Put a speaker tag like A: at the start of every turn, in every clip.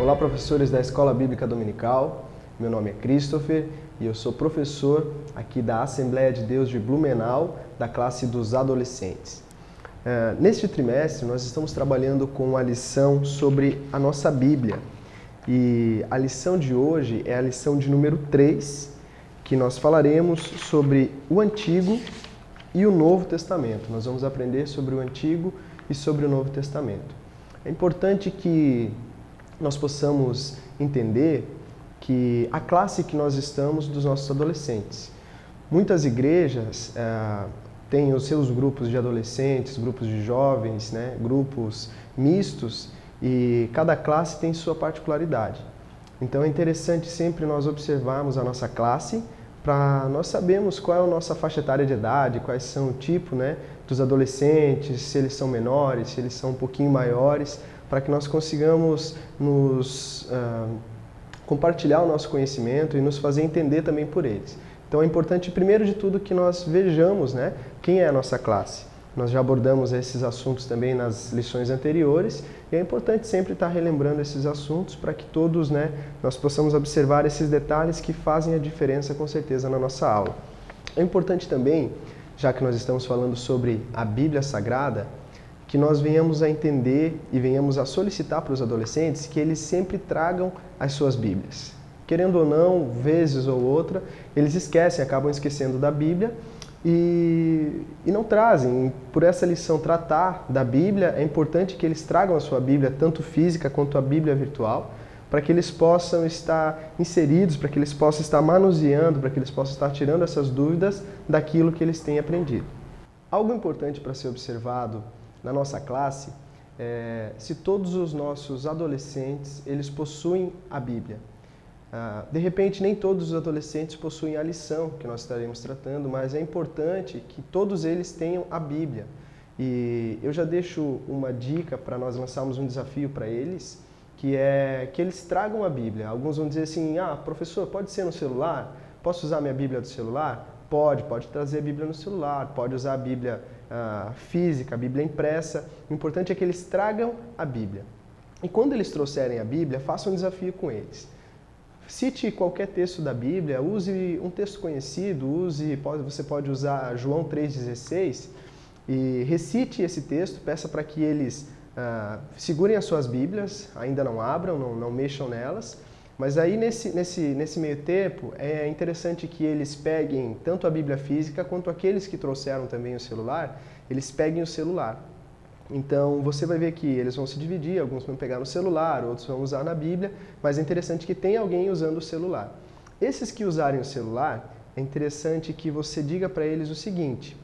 A: Olá, professores da Escola Bíblica Dominical. Meu nome é Christopher e eu sou professor aqui da Assembleia de Deus de Blumenau, da classe dos adolescentes. Neste trimestre, nós estamos trabalhando com a lição sobre a nossa Bíblia. E a lição de hoje é a lição de número 3, que nós falaremos sobre o Antigo e o Novo Testamento. Nós vamos aprender sobre o Antigo e sobre o Novo Testamento. É importante que nós possamos entender que a classe que nós estamos dos nossos adolescentes. Muitas igrejas têm os seus grupos de adolescentes, grupos de jovens, grupos mistos, e cada classe tem sua particularidade. Então é interessante sempre nós observarmos a nossa classe para nós sabermos qual é a nossa faixa etária de idade, quais são o tipo dos adolescentes, se eles são menores, se eles são um pouquinho maiores, para que nós consigamos compartilhar o nosso conhecimento e nos fazer entender também por eles. Então é importante, primeiro de tudo, que nós vejamos quem é a nossa classe. Nós já abordamos esses assuntos também nas lições anteriores e é importante sempre estar relembrando esses assuntos para que todos nós possamos observar esses detalhes que fazem a diferença com certeza na nossa aula. É importante também, já que nós estamos falando sobre a Bíblia Sagrada, que nós venhamos a entender e venhamos a solicitar para os adolescentes que eles sempre tragam as suas Bíblias. Querendo ou não, vezes ou outra, eles esquecem, acabam esquecendo da Bíblia e não trazem. Por essa lição tratar da Bíblia, é importante que eles tragam a sua Bíblia, tanto física quanto a Bíblia virtual, para que eles possam estar inseridos, para que eles possam estar manuseando, para que eles possam estar tirando essas dúvidas daquilo que eles têm aprendido. Algo importante para ser observado na nossa classe é se todos os nossos adolescentes eles possuem a Bíblia. De repente, nem todos os adolescentes possuem a lição que nós estaremos tratando, mas é importante que todos eles tenham a Bíblia. E eu já deixo uma dica para nós lançarmos um desafio para eles, que é que eles tragam a Bíblia. Alguns vão dizer assim, professor, pode ser no celular? Posso usar minha Bíblia do celular? Pode trazer a Bíblia no celular, pode usar a Bíblia física, a Bíblia impressa. O importante é que eles tragam a Bíblia. E quando eles trouxerem a Bíblia, faça um desafio com eles. Cite qualquer texto da Bíblia, use um texto conhecido, você pode usar João 3,16 e recite esse texto, peça para que eles segurem as suas Bíblias, ainda não abram, não mexam nelas, mas aí nesse meio tempo é interessante que eles peguem tanto a Bíblia física quanto aqueles que trouxeram também o celular, eles peguem o celular. Então você vai ver que eles vão se dividir, alguns vão pegar no celular, outros vão usar na Bíblia, mas é interessante que tenha alguém usando o celular. Esses que usarem o celular, é interessante que você diga para eles o seguinte: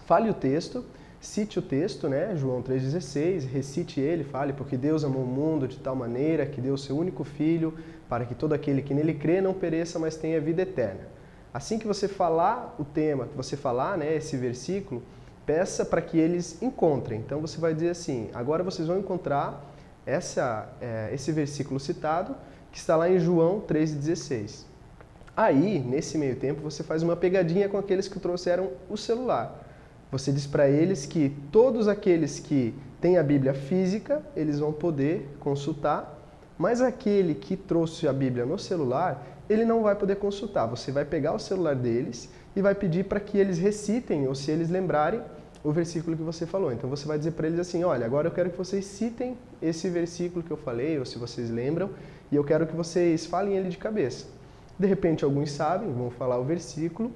A: fale o texto, cite o texto, João 3,16, recite ele, fale, porque Deus amou o mundo de tal maneira que deu o seu único Filho, para que todo aquele que nele crê não pereça, mas tenha vida eterna. Assim que você falar o tema, que você falar esse versículo, peça para que eles encontrem. Então você vai dizer assim, agora vocês vão encontrar esse versículo citado, que está lá em João 3,16. Aí, nesse meio tempo, você faz uma pegadinha com aqueles que trouxeram o celular. Você diz para eles que todos aqueles que têm a Bíblia física, eles vão poder consultar, mas aquele que trouxe a Bíblia no celular, ele não vai poder consultar. Você vai pegar o celular deles e vai pedir para que eles recitem, ou se eles lembrarem, o versículo que você falou. Então você vai dizer para eles assim, olha, agora eu quero que vocês citem esse versículo que eu falei, ou se vocês lembram, e eu quero que vocês falem ele de cabeça. De repente alguns sabem, vão falar o versículo,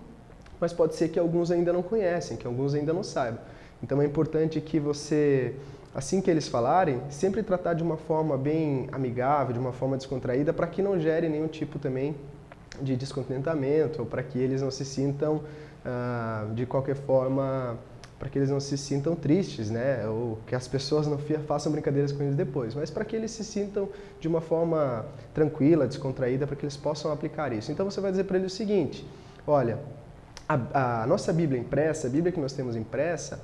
A: mas pode ser que alguns ainda não conhecem, que alguns ainda não saibam. Então é importante que você, assim que eles falarem, sempre tratar de uma forma bem amigável, de uma forma descontraída, para que não gere nenhum tipo também de descontentamento, ou para que eles não se sintam, de qualquer forma, para que eles não se sintam tristes, ou que as pessoas não façam brincadeiras com eles depois, mas para que eles se sintam de uma forma tranquila, descontraída, para que eles possam aplicar isso. Então você vai dizer para eles o seguinte, olha, a nossa Bíblia impressa, a Bíblia que nós temos impressa,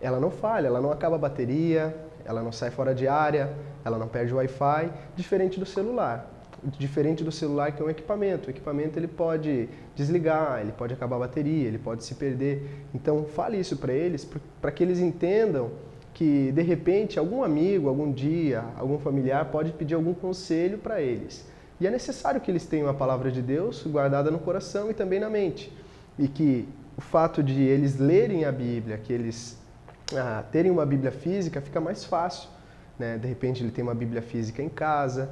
A: ela não falha, ela não acaba a bateria, ela não sai fora de área, ela não perde o Wi-Fi, diferente do celular. Diferente do celular, que é um equipamento. O equipamento ele pode desligar, ele pode acabar a bateria, ele pode se perder. Então fale isso para eles, para que eles entendam que de repente algum amigo, algum dia, algum familiar pode pedir algum conselho para eles. E é necessário que eles tenham a palavra de Deus guardada no coração e também na mente. E que o fato de eles lerem a Bíblia, que eles terem uma Bíblia física, fica mais fácil, né? De repente ele tem uma Bíblia física em casa,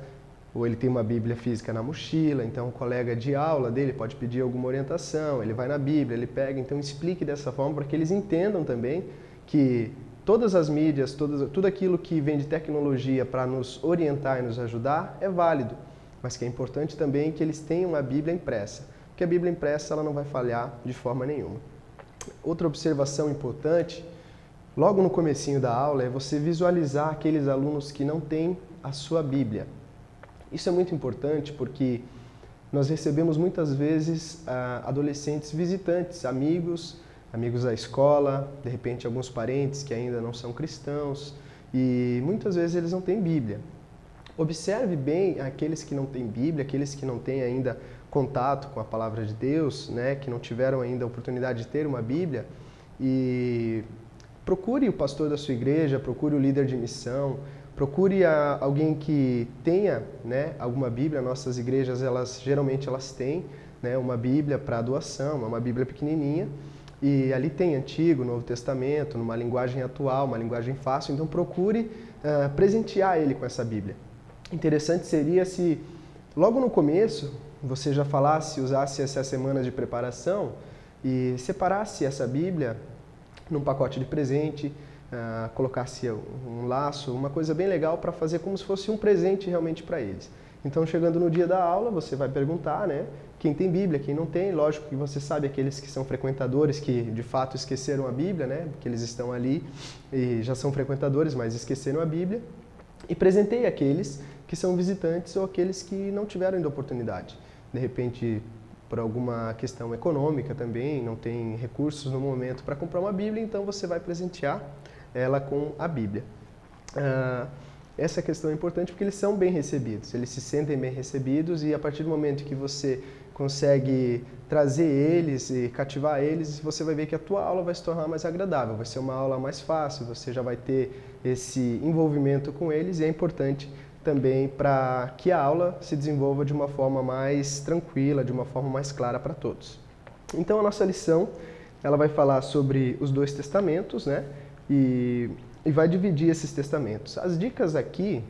A: ou ele tem uma Bíblia física na mochila, então um colega de aula dele pode pedir alguma orientação, ele vai na Bíblia, ele pega, então explique dessa forma para que eles entendam também que todas as mídias, tudo aquilo que vem de tecnologia para nos orientar e nos ajudar é válido, mas que é importante também que eles tenham a Bíblia impressa, porque a Bíblia impressa ela não vai falhar de forma nenhuma. Outra observação importante, logo no comecinho da aula, é você visualizar aqueles alunos que não têm a sua Bíblia. Isso é muito importante porque nós recebemos muitas vezes adolescentes visitantes, amigos da escola, de repente alguns parentes que ainda não são cristãos e muitas vezes eles não têm Bíblia. Observe bem aqueles que não têm Bíblia, aqueles que não têm ainda contato com a palavra de Deus, né, que não tiveram ainda a oportunidade de ter uma Bíblia e procure o pastor da sua igreja, procure o líder de missão, procure alguém que tenha, né, alguma Bíblia. Nossas igrejas, geralmente elas têm, né, uma Bíblia para doação, uma Bíblia pequenininha, e ali tem Antigo, Novo Testamento, numa linguagem atual, uma linguagem fácil, então procure presentear ele com essa Bíblia. Interessante seria se, logo no começo, você já usasse essas semanas de preparação e separasse essa Bíblia num pacote de presente, colocasse um laço, uma coisa bem legal para fazer como se fosse um presente realmente para eles. Então, chegando no dia da aula, você vai perguntar, né, quem tem Bíblia, quem não tem. Lógico que você sabe aqueles que são frequentadores, que de fato esqueceram a Bíblia, né, porque eles estão ali e já são frequentadores, mas esqueceram a Bíblia. E presenteie aqueles que são visitantes ou aqueles que não tiveram ainda oportunidade. De repente, por alguma questão econômica também, não tem recursos no momento para comprar uma Bíblia, então você vai presentear ela com a Bíblia. Essa questão é importante porque eles são bem recebidos, eles se sentem bem recebidos e a partir do momento que você consegue trazer eles e cativar eles, você vai ver que a tua aula vai se tornar mais agradável, vai ser uma aula mais fácil, você já vai ter esse envolvimento com eles e é importante também para que a aula se desenvolva de uma forma mais tranquila, de uma forma mais clara para todos. Então a nossa lição, ela vai falar sobre os dois testamentos, né? E vai dividir esses testamentos. As dicas aqui,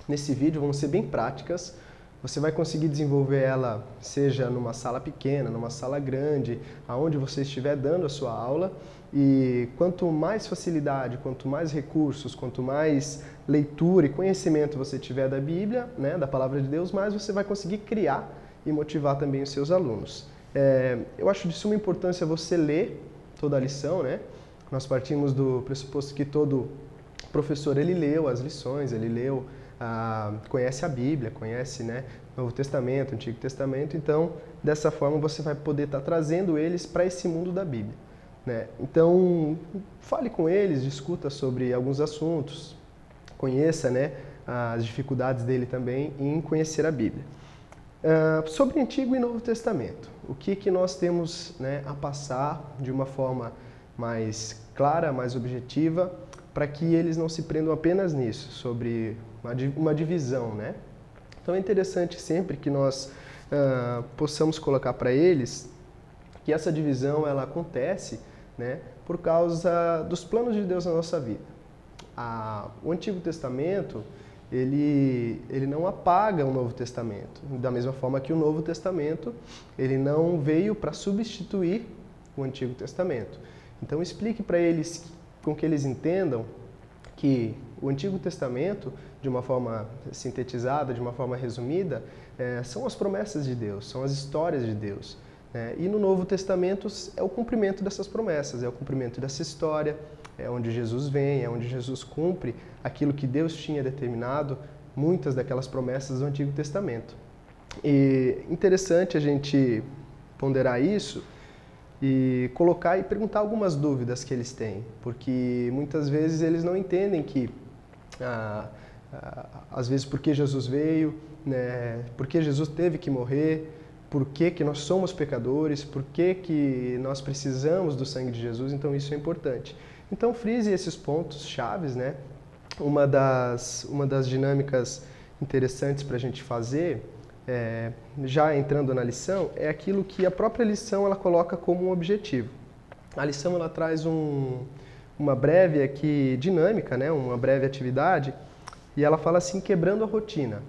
A: nesse vídeo, vão ser bem práticas. Você vai conseguir desenvolver ela, seja numa sala pequena, numa sala grande, aonde você estiver dando a sua aula. E quanto mais facilidade, quanto mais recursos, quanto mais leitura e conhecimento você tiver da Bíblia, né, da Palavra de Deus, mais você vai conseguir criar e motivar também os seus alunos. Eu acho de suma importância você ler toda a lição, né? Nós partimos do pressuposto que todo professor ele leu as lições, ele leu, conhece a Bíblia, conhece, né, Novo Testamento, Antigo Testamento, então dessa forma você vai poder estar trazendo eles para esse mundo da Bíblia, né? Então fale com eles, discuta sobre alguns assuntos, conheça, né, as dificuldades dele também em conhecer a Bíblia. Sobre Antigo e Novo Testamento, o que nós temos, né, a passar de uma forma mais clara, mais objetiva, para que eles não se prendam apenas nisso, sobre uma divisão, né? Então é interessante sempre que nós possamos colocar para eles que essa divisão ela acontece, né, por causa dos planos de Deus na nossa vida. O Antigo Testamento ele não apaga o Novo Testamento, da mesma forma que o Novo Testamento ele não veio para substituir o Antigo Testamento. Então explique para eles, com que eles entendam que o Antigo Testamento, de uma forma sintetizada, de uma forma resumida, são as promessas de Deus, são as histórias de Deus. E no Novo Testamento é o cumprimento dessas promessas, é o cumprimento dessa história, é onde Jesus vem, é onde Jesus cumpre aquilo que Deus tinha determinado, muitas daquelas promessas do Antigo Testamento. E interessante a gente ponderar isso, e colocar e perguntar algumas dúvidas que eles têm, porque muitas vezes eles não entendem que, às vezes, por que Jesus veio, né, por que Jesus teve que morrer, por que nós somos pecadores, por que nós precisamos do sangue de Jesus, então isso é importante. Então frise esses pontos chaves, né? Uma das dinâmicas interessantes para a gente fazer, já entrando na lição, é aquilo que a própria lição ela coloca como um objetivo. A lição ela traz uma breve aqui dinâmica, né? Uma breve atividade, e ela fala assim, quebrando a rotina,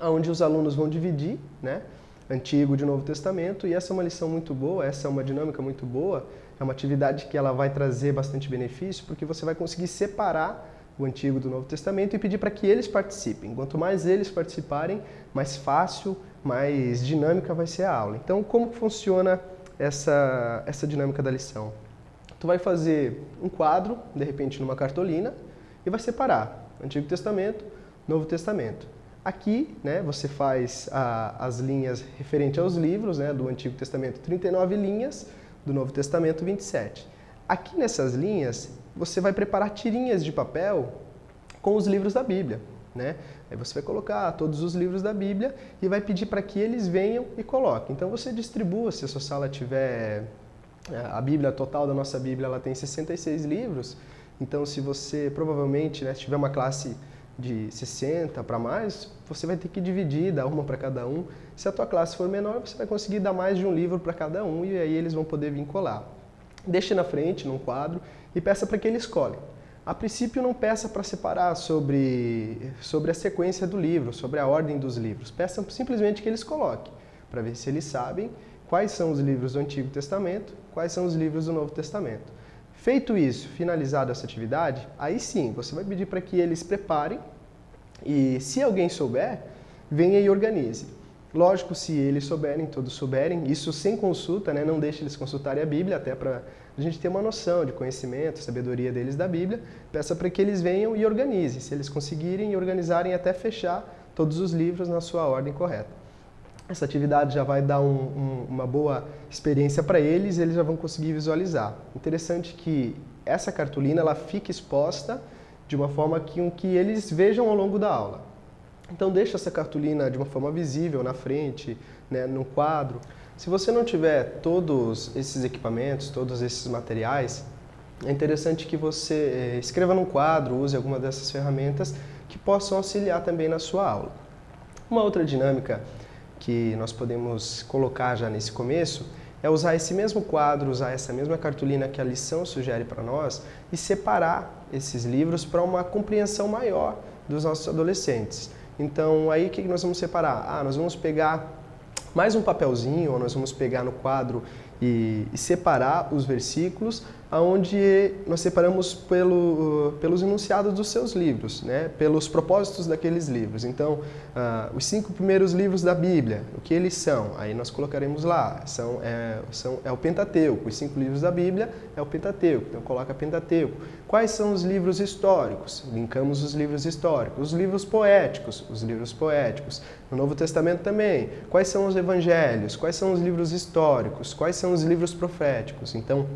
A: onde os alunos vão dividir, né? Antigo de Novo Testamento, e essa é uma lição muito boa, essa é uma dinâmica muito boa, é uma atividade que ela vai trazer bastante benefício, porque você vai conseguir separar o Antigo do Novo Testamento e pedir para que eles participem. Quanto mais eles participarem, mais fácil, mais dinâmica vai ser a aula. Então, como funciona essa dinâmica da lição? Tu vai fazer um quadro, de repente numa cartolina, e vai separar Antigo Testamento, Novo Testamento. Aqui, né, você faz as linhas referentes aos livros, né, do Antigo Testamento, 39 linhas, do Novo Testamento, 27. Aqui nessas linhas, você vai preparar tirinhas de papel com os livros da Bíblia, né? Aí você vai colocar todos os livros da Bíblia e vai pedir para que eles venham e coloquem. Então você distribua, se a sua sala tiver... A Bíblia total da nossa Bíblia, ela tem 66 livros. Então se você, provavelmente, né, se tiver uma classe de 60 para mais, você vai ter que dividir, dar uma para cada um. Se a tua classe for menor, você vai conseguir dar mais de um livro para cada um e aí eles vão poder vir colar. Deixe na frente, num quadro, e peça para que eles colhem. A princípio, não peça para separar sobre a sequência do livro, sobre a ordem dos livros. Peça simplesmente que eles coloquem, para ver se eles sabem quais são os livros do Antigo Testamento, quais são os livros do Novo Testamento. Feito isso, finalizada essa atividade, aí sim, você vai pedir para que eles preparem e, se alguém souber, venha e organize. Lógico, se eles souberem, todos souberem, isso sem consulta, né? Não deixe eles consultarem a Bíblia, até para a gente ter uma noção de conhecimento, sabedoria deles da Bíblia. Peça para que eles venham e organizem, se eles conseguirem e organizarem até fechar todos os livros na sua ordem correta. Essa atividade já vai dar uma boa experiência para eles e eles já vão conseguir visualizar. Interessante que essa cartolina ela fica exposta de uma forma que eles vejam ao longo da aula. Então deixa essa cartolina de uma forma visível na frente, né, no quadro. Se você não tiver todos esses equipamentos, todos esses materiais, é interessante que você escreva num quadro, use alguma dessas ferramentas que possam auxiliar também na sua aula. Uma outra dinâmica que nós podemos colocar já nesse começo é usar esse mesmo quadro, usar essa mesma cartolina que a lição sugere para nós e separar esses livros para uma compreensão maior dos nossos adolescentes. Então, aí o que nós vamos separar? Nós vamos pegar mais um papelzinho, ou nós vamos pegar no quadro e separar os versículos, onde nós separamos pelos enunciados dos seus livros, né? Pelos propósitos daqueles livros. Então, os 5 primeiros livros da Bíblia, o que eles são? Aí nós colocaremos lá, é o Pentateuco, os 5 livros da Bíblia é o Pentateuco, então coloca Pentateuco. Quais são os livros históricos? Linkamos os livros históricos. Os livros poéticos, no Novo Testamento também. Quais são os evangelhos? Quais são os livros históricos? Quais são os livros proféticos? Então,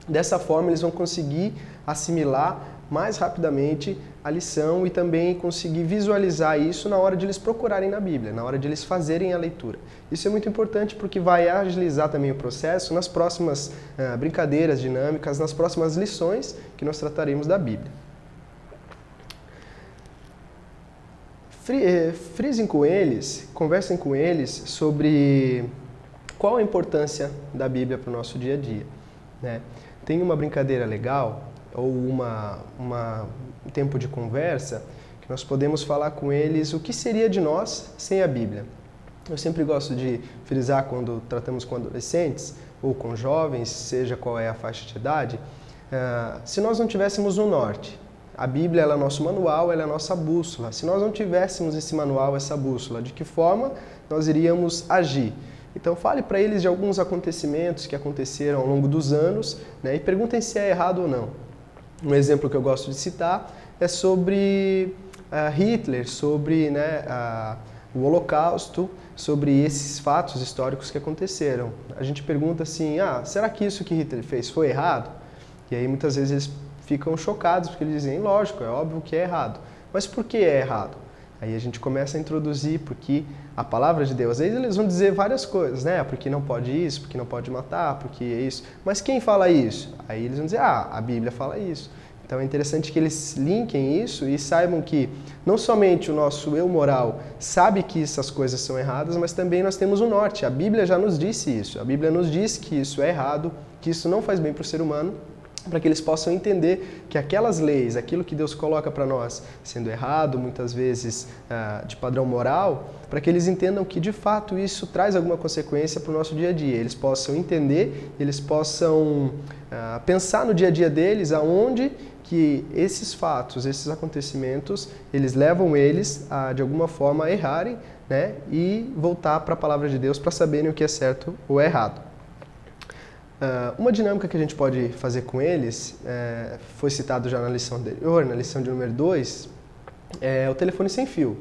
A: dessa forma, eles vão conseguir assimilar mais rapidamente a lição e também conseguir visualizar isso na hora de eles procurarem na Bíblia, na hora de eles fazerem a leitura. Isso é muito importante porque vai agilizar também o processo nas próximas brincadeiras dinâmicas, nas próximas lições que nós trataremos da Bíblia. Frisem com eles, conversem com eles sobre qual a importância da Bíblia para o nosso dia a dia, né? Tem uma brincadeira legal ou um tempo de conversa que nós podemos falar com eles o que seria de nós sem a Bíblia. Eu sempre gosto de frisar quando tratamos com adolescentes ou com jovens, seja qual é a faixa de idade, se nós não tivéssemos um norte, a Bíblia ela é nosso manual, ela é a nossa bússola. Se nós não tivéssemos esse manual, essa bússola, de que forma nós iríamos agir? Então fale para eles de alguns acontecimentos que aconteceram ao longo dos anos, né, e perguntem se é errado ou não. Um exemplo que eu gosto de citar é sobre Hitler, sobre o Holocausto, sobre esses fatos históricos que aconteceram. A gente pergunta assim, será que isso que Hitler fez foi errado? E aí muitas vezes eles ficam chocados porque eles dizem, lógico, é óbvio que é errado. Mas por que é errado? Aí a gente começa a introduzir porque a palavra de Deus. Às vezes eles vão dizer várias coisas, né? Porque não pode isso, porque não pode matar, porque é isso. Mas quem fala isso? Aí eles vão dizer, a Bíblia fala isso. Então é interessante que eles linkem isso e saibam que não somente o nosso eu moral sabe que essas coisas são erradas, mas também nós temos um norte. A Bíblia já nos disse isso. A Bíblia nos diz que isso é errado, que isso não faz bem para o ser humano, para que eles possam entender que aquelas leis, aquilo que Deus coloca para nós, sendo errado, muitas vezes de padrão moral, para que eles entendam que de fato isso traz alguma consequência para o nosso dia a dia. Eles possam entender, eles possam pensar no dia a dia deles, aonde que esses fatos, esses acontecimentos, eles levam eles a, de alguma forma, errarem, né, e voltar para a palavra de Deus para saberem o que é certo ou errado. Uma dinâmica que a gente pode fazer com eles, foi citado já na lição anterior, na lição de número 2, é o telefone sem fio.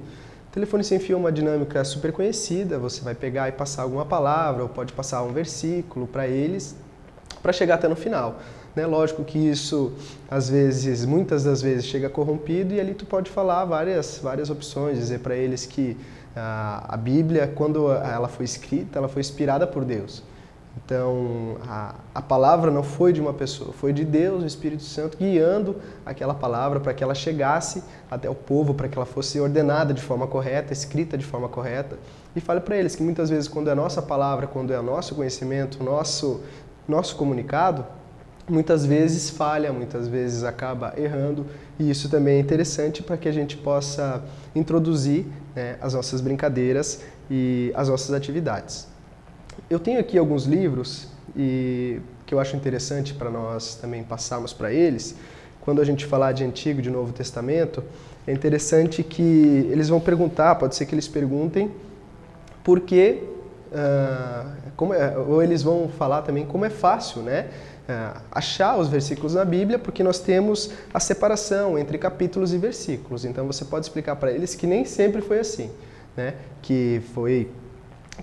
A: O telefone sem fio é uma dinâmica super conhecida, você vai pegar e passar alguma palavra, ou pode passar um versículo para eles, para chegar até no final. Né? Lógico que isso, às vezes, muitas das vezes, chega corrompido e ali tu pode falar várias opções, dizer para eles que a Bíblia, quando ela foi escrita, ela foi inspirada por Deus. Então, a palavra não foi de uma pessoa, foi de Deus, o Espírito Santo, guiando aquela palavra para que ela chegasse até o povo, para que ela fosse ordenada de forma correta, escrita de forma correta. E fale para eles que muitas vezes, quando é a nossa palavra, quando é o nosso conhecimento, nosso comunicado, muitas vezes falha, muitas vezes acaba errando, e isso também é interessante para que a gente possa introduzir, né, as nossas brincadeiras e as nossas atividades. Eu tenho aqui alguns livros que eu acho interessante para nós também passarmos para eles. Quando a gente falar de Antigo e de Novo Testamento, é interessante que eles vão perguntar, pode ser que eles perguntem por que, ou eles vão falar também como é fácil, né, achar os versículos na Bíblia, porque nós temos a separação entre capítulos e versículos. Então você pode explicar para eles que nem sempre foi assim, né, que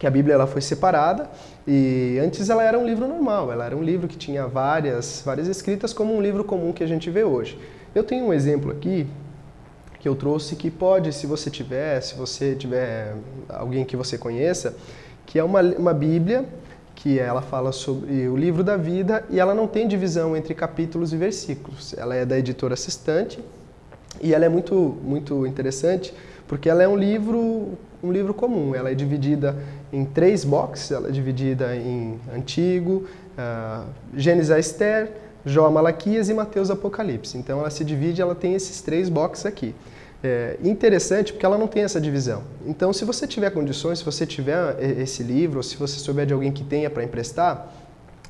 A: a Bíblia ela foi separada e antes ela era um livro normal, ela era um livro que tinha várias escritas como um livro comum que a gente vê hoje. Eu tenho um exemplo aqui que eu trouxe que pode, se você tiver alguém que você conheça, que é uma Bíblia que ela fala sobre o livro da vida e ela não tem divisão entre capítulos e versículos. Ela é da editora Sextante e ela é muito interessante porque ela é um livro comum. Ela é dividida em 3 boxes, ela é dividida em Antigo, Gênesis a Esther, Jó a Malaquias e Mateus a Apocalipse. Então ela se divide, ela tem esses 3 boxes aqui. Interessante porque ela não tem essa divisão. Então se você tiver condições, se você tiver esse livro, ou se você souber de alguém que tenha para emprestar,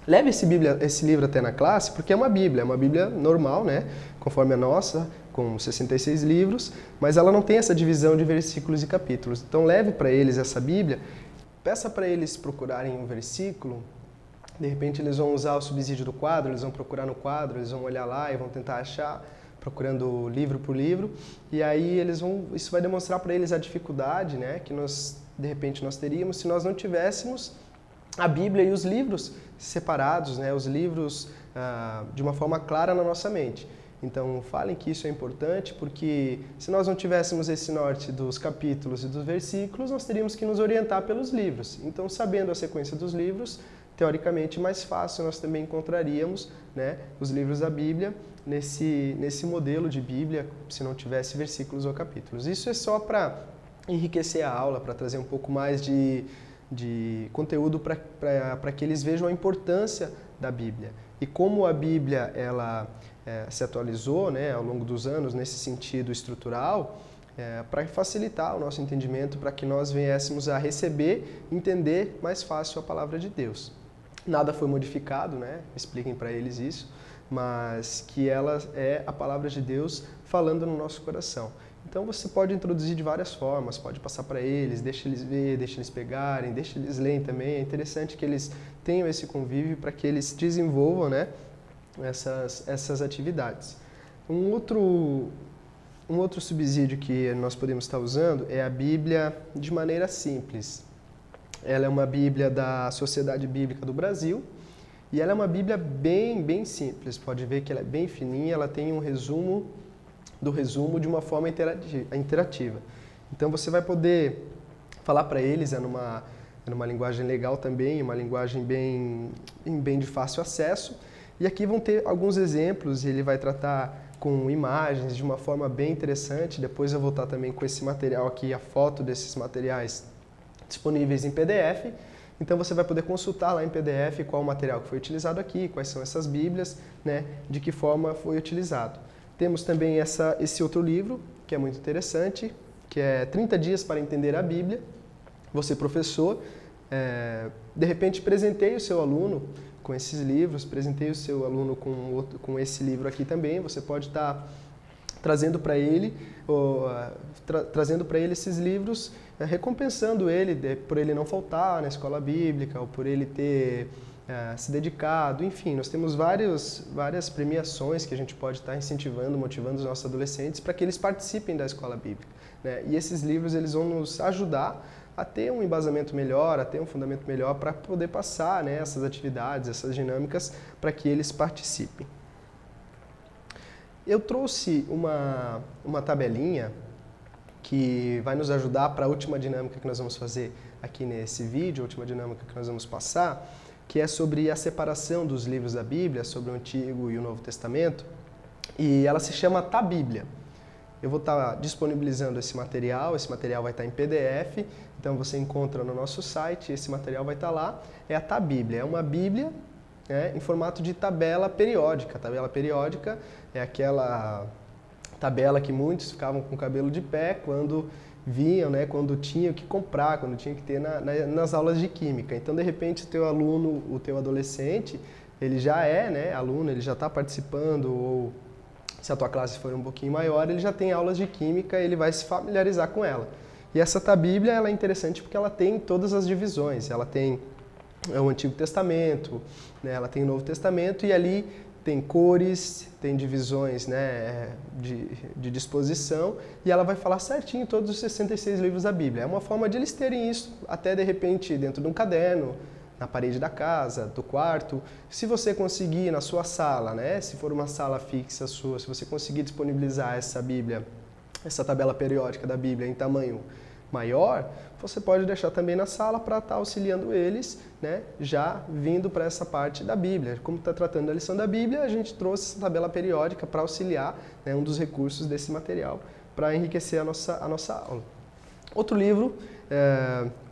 A: leve esse livro até na classe, porque é uma Bíblia normal, né, conforme a nossa, com 66 livros, mas ela não tem essa divisão de versículos e capítulos. Então leve para eles essa Bíblia, peça para eles procurarem um versículo, de repente eles vão usar o subsídio do quadro, eles vão procurar no quadro, eles vão olhar lá e vão tentar achar, procurando livro por livro, e aí isso vai demonstrar para eles a dificuldade, né, que de repente nós teríamos se nós não tivéssemos a Bíblia e os livros separados, né, os livros de uma forma clara na nossa mente. Então, falem que isso é importante, porque se nós não tivéssemos esse norte dos capítulos e dos versículos, nós teríamos que nos orientar pelos livros. Então, sabendo a sequência dos livros, teoricamente mais fácil nós também encontraríamos, né, os livros da Bíblia nesse modelo de Bíblia, se não tivesse versículos ou capítulos. Isso é só para enriquecer a aula, para trazer um pouco mais de conteúdo para que eles vejam a importância da Bíblia. E como a Bíblia ela se atualizou, né, ao longo dos anos nesse sentido estrutural, para facilitar o nosso entendimento, para que nós viéssemos a receber, entender mais fácil a palavra de Deus. Nada foi modificado, né? Expliquem para eles isso, mas que ela é a palavra de Deus falando no nosso coração. Então você pode introduzir de várias formas, pode passar para eles, deixa eles ver, deixa eles pegarem, deixa eles lerem também. É interessante que eles tenham esse convívio para que eles desenvolvam, né, essas atividades. Um outro subsídio que nós podemos estar usando é a Bíblia de maneira simples. Ela é uma Bíblia da Sociedade Bíblica do Brasil e ela é uma Bíblia bem simples. Pode ver que ela é bem fininha, ela tem um resumo do resumo de uma forma interativa. Então você vai poder falar para eles numa linguagem legal também, uma linguagem bem de fácil acesso. E aqui vão ter alguns exemplos, e ele vai tratar com imagens de uma forma bem interessante. Depois eu vou estar também com esse material aqui, a foto desses materiais disponíveis em PDF. Então você vai poder consultar lá em PDF qual o material que foi utilizado aqui, quais são essas bíblias, né, de que forma foi utilizado. Temos também esse outro livro, que é muito interessante, que é 30 dias para entender a Bíblia. Você, professor, de repente presenteie o seu aluno com esses livros, presenteie o seu aluno com esse livro aqui também. Você pode estar trazendo para ele, esses livros, recompensando ele por ele não faltar na escola bíblica, ou por ele ter se dedicado. Enfim, nós temos várias premiações que a gente pode estar incentivando, motivando os nossos adolescentes para que eles participem da escola bíblica, né? E esses livros eles vão nos ajudar a ter um embasamento melhor, a ter um fundamento melhor para poder passar, né, essas atividades, essas dinâmicas para que eles participem. Eu trouxe uma tabelinha que vai nos ajudar para a última dinâmica que nós vamos fazer aqui nesse vídeo, a última dinâmica que nós vamos passar, que é sobre a separação dos livros da Bíblia, sobre o Antigo e o Novo Testamento, e ela se chama Tabíblia. Eu vou estar disponibilizando esse material vai estar em PDF, então você encontra no nosso site, esse material vai estar lá. É a Tabíblia, é uma Bíblia, né, em formato de tabela periódica. A tabela periódica é aquela tabela que muitos ficavam com o cabelo de pé quando viam, né, quando tinham que comprar, quando tinham que ter nas aulas de química. Então, de repente, o teu aluno, o teu adolescente, ele já é, né, aluno, ele já está participando, ou se a tua classe for um pouquinho maior, ele já tem aulas de química, ele vai se familiarizar com ela. E essa Tabíblia, ela é interessante porque ela tem todas as divisões. Ela tem o Antigo Testamento, né, ela tem o Novo Testamento, e ali tem cores, tem divisões, né, de disposição, e ela vai falar certinho todos os 66 livros da Bíblia. É uma forma de eles terem isso, até de repente dentro de um caderno, na parede da casa, do quarto. Se você conseguir na sua sala, né, se for uma sala fixa sua, se você conseguir disponibilizar essa Bíblia, essa tabela periódica da Bíblia em tamanho maior, você pode deixar também na sala para estar auxiliando eles, né, já vindo para essa parte da Bíblia. Como está tratando da lição da Bíblia, a gente trouxe essa tabela periódica para auxiliar, né, um dos recursos desse material, para enriquecer a nossa aula. Outro livro,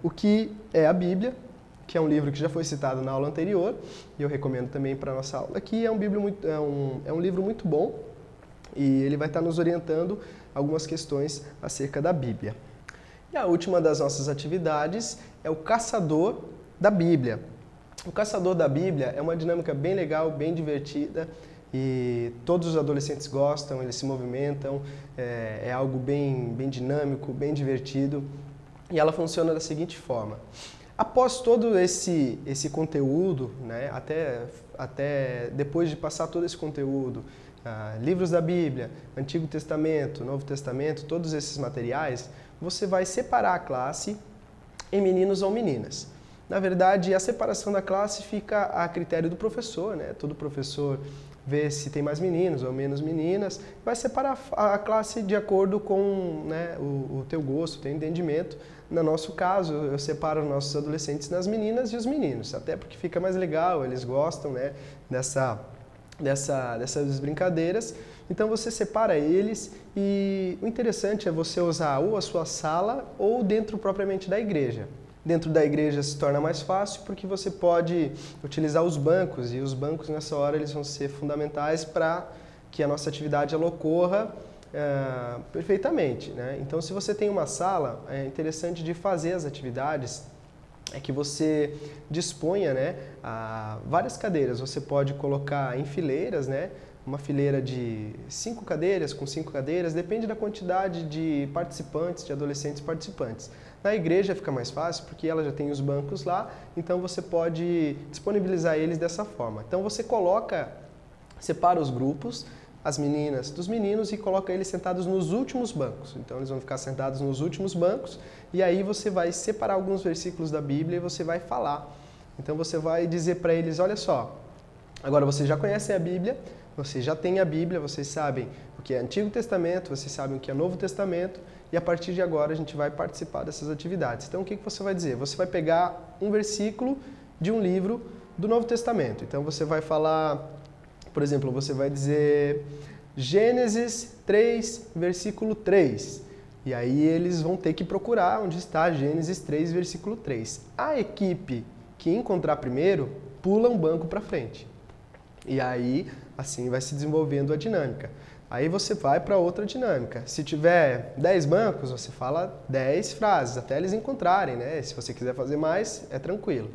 A: O que é a Bíblia, que é um livro que já foi citado na aula anterior, e eu recomendo também para a nossa aula aqui. É um livro muito bom, e ele vai estar nos orientando algumas questões acerca da Bíblia. E a última das nossas atividades é o Caçador da Bíblia. O Caçador da Bíblia é uma dinâmica bem legal, bem divertida, e todos os adolescentes gostam, eles se movimentam, é algo bem dinâmico, bem divertido, e ela funciona da seguinte forma. Após todo esse conteúdo, né, até depois de passar todo esse conteúdo, livros da Bíblia, Antigo Testamento, Novo Testamento, todos esses materiais, você vai separar a classe em meninos ou meninas. Na verdade, a separação da classe fica a critério do professor, né? Todo professor vê se tem mais meninos ou menos meninas, vai separar a classe de acordo com, né, o teu gosto, o teu entendimento. No nosso caso, eu separo os nossos adolescentes nas meninas e os meninos, até porque fica mais legal, eles gostam, né, dessas brincadeiras. Então você separa eles, e o interessante é você usar ou a sua sala ou dentro propriamente da igreja. Dentro da igreja se torna mais fácil porque você pode utilizar os bancos, e os bancos nessa hora eles vão ser fundamentais para que a nossa atividade ela ocorra perfeitamente, né? Então, se você tem uma sala, é interessante de fazer as atividades é que você disponha, né, várias cadeiras. Você pode colocar em fileiras, né, uma fileira de 5 cadeiras, com 5 cadeiras, depende da quantidade de participantes, de adolescentes participantes. Na igreja fica mais fácil porque ela já tem os bancos lá, então você pode disponibilizar eles dessa forma. Então você separa os grupos, as meninas dos meninos, e coloca eles sentados nos últimos bancos. Então eles vão ficar sentados nos últimos bancos, e aí você vai separar alguns versículos da Bíblia e você vai falar. Então você vai dizer para eles, olha só, agora vocês já conhecem a Bíblia, vocês já têm a Bíblia, vocês sabem o que é Antigo Testamento, vocês sabem o que é Novo Testamento, e a partir de agora a gente vai participar dessas atividades. Então o que você vai dizer? Você vai pegar um versículo de um livro do Novo Testamento. Então você vai falar, por exemplo, você vai dizer Gênesis 3, versículo 3. E aí eles vão ter que procurar onde está Gênesis 3, versículo 3. A equipe que encontrar primeiro, pula um banco para frente. E aí, assim vai se desenvolvendo a dinâmica. Aí você vai para outra dinâmica. Se tiver 10 bancos, você fala 10 frases, até eles encontrarem, né? Se você quiser fazer mais, é tranquilo.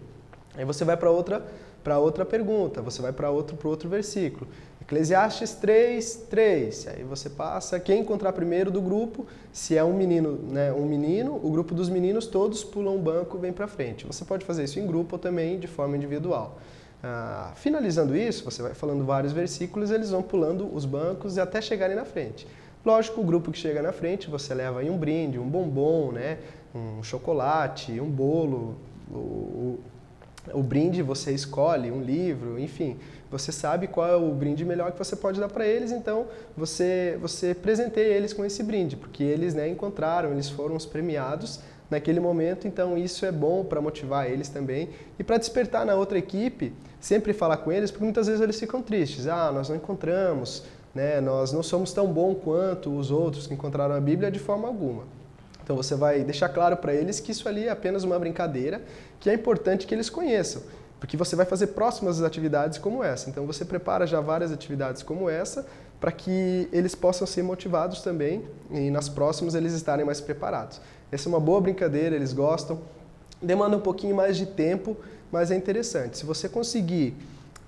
A: Aí você vai para outra pergunta, você vai para outro versículo. Eclesiastes 3, 3. Aí você passa, quem encontrar primeiro do grupo, se é um menino, né, o grupo dos meninos todos pulam um banco e vem para frente. Você pode fazer isso em grupo ou também de forma individual. Finalizando isso, você vai falando vários versículos, eles vão pulando os bancos até chegarem na frente. Lógico, o grupo que chega na frente, você leva aí um brinde, um bombom, né, um chocolate, um bolo, o brinde você escolhe, um livro, enfim, você sabe qual é o brinde melhor que você pode dar para eles, então você presenteia eles com esse brinde, porque eles, né, encontraram, eles foram os premiados naquele momento, então isso é bom para motivar eles também e para despertar na outra equipe, sempre falar com eles, porque muitas vezes eles ficam tristes, nós não encontramos, né, nós não somos tão bons quanto os outros que encontraram a Bíblia de forma alguma. Então você vai deixar claro para eles que isso ali é apenas uma brincadeira, que é importante que eles conheçam, porque você vai fazer próximas atividades como essa. Então você prepara já várias atividades como essa, para que eles possam ser motivados também e nas próximas eles estarem mais preparados. Essa é uma boa brincadeira, eles gostam, demanda um pouquinho mais de tempo, mas é interessante. Se você conseguir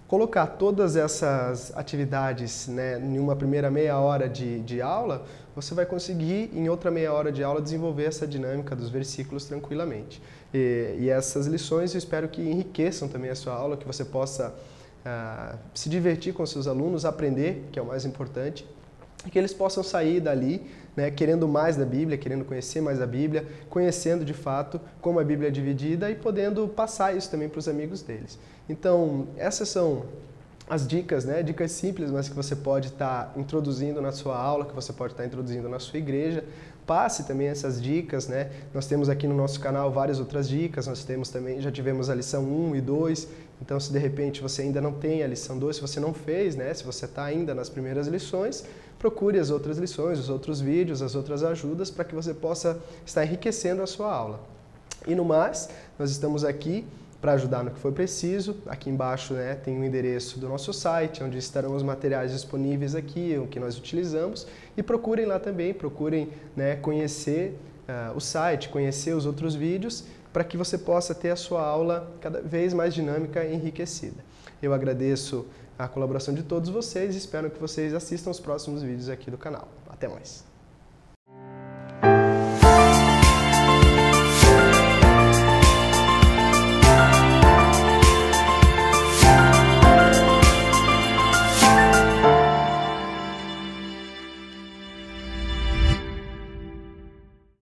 A: colocar todas essas atividades, né, em uma primeira meia hora de aula, você vai conseguir, em outra meia hora de aula, desenvolver essa dinâmica dos versículos tranquilamente. E essas lições eu espero que enriqueçam também a sua aula, que você possa se divertir com seus alunos, aprender, que é o mais importante, e que eles possam sair dali, né, querendo mais da Bíblia, querendo conhecer mais da Bíblia, conhecendo de fato como a Bíblia é dividida e podendo passar isso também para os amigos deles. Então, essas são as dicas, né, dicas simples, mas que você pode estar introduzindo na sua aula, que você pode estar introduzindo na sua igreja. Passe também essas dicas, né? Nós temos aqui no nosso canal várias outras dicas, nós temos também, já tivemos a lição 1 e 2, então se de repente você ainda não tem a lição 2, se você não fez, né, se você está ainda nas primeiras lições, procure as outras lições, os outros vídeos, as outras ajudas para que você possa estar enriquecendo a sua aula. E no mais, nós estamos aqui para ajudar no que for preciso. Aqui embaixo, né, tem o endereço do nosso site, onde estarão os materiais disponíveis aqui, o que nós utilizamos. E procurem lá também, procurem, né, conhecer o site, conhecer os outros vídeos, para que você possa ter a sua aula cada vez mais dinâmica e enriquecida. Eu agradeço a colaboração de todos vocês e espero que vocês assistam os próximos vídeos aqui do canal. Até mais!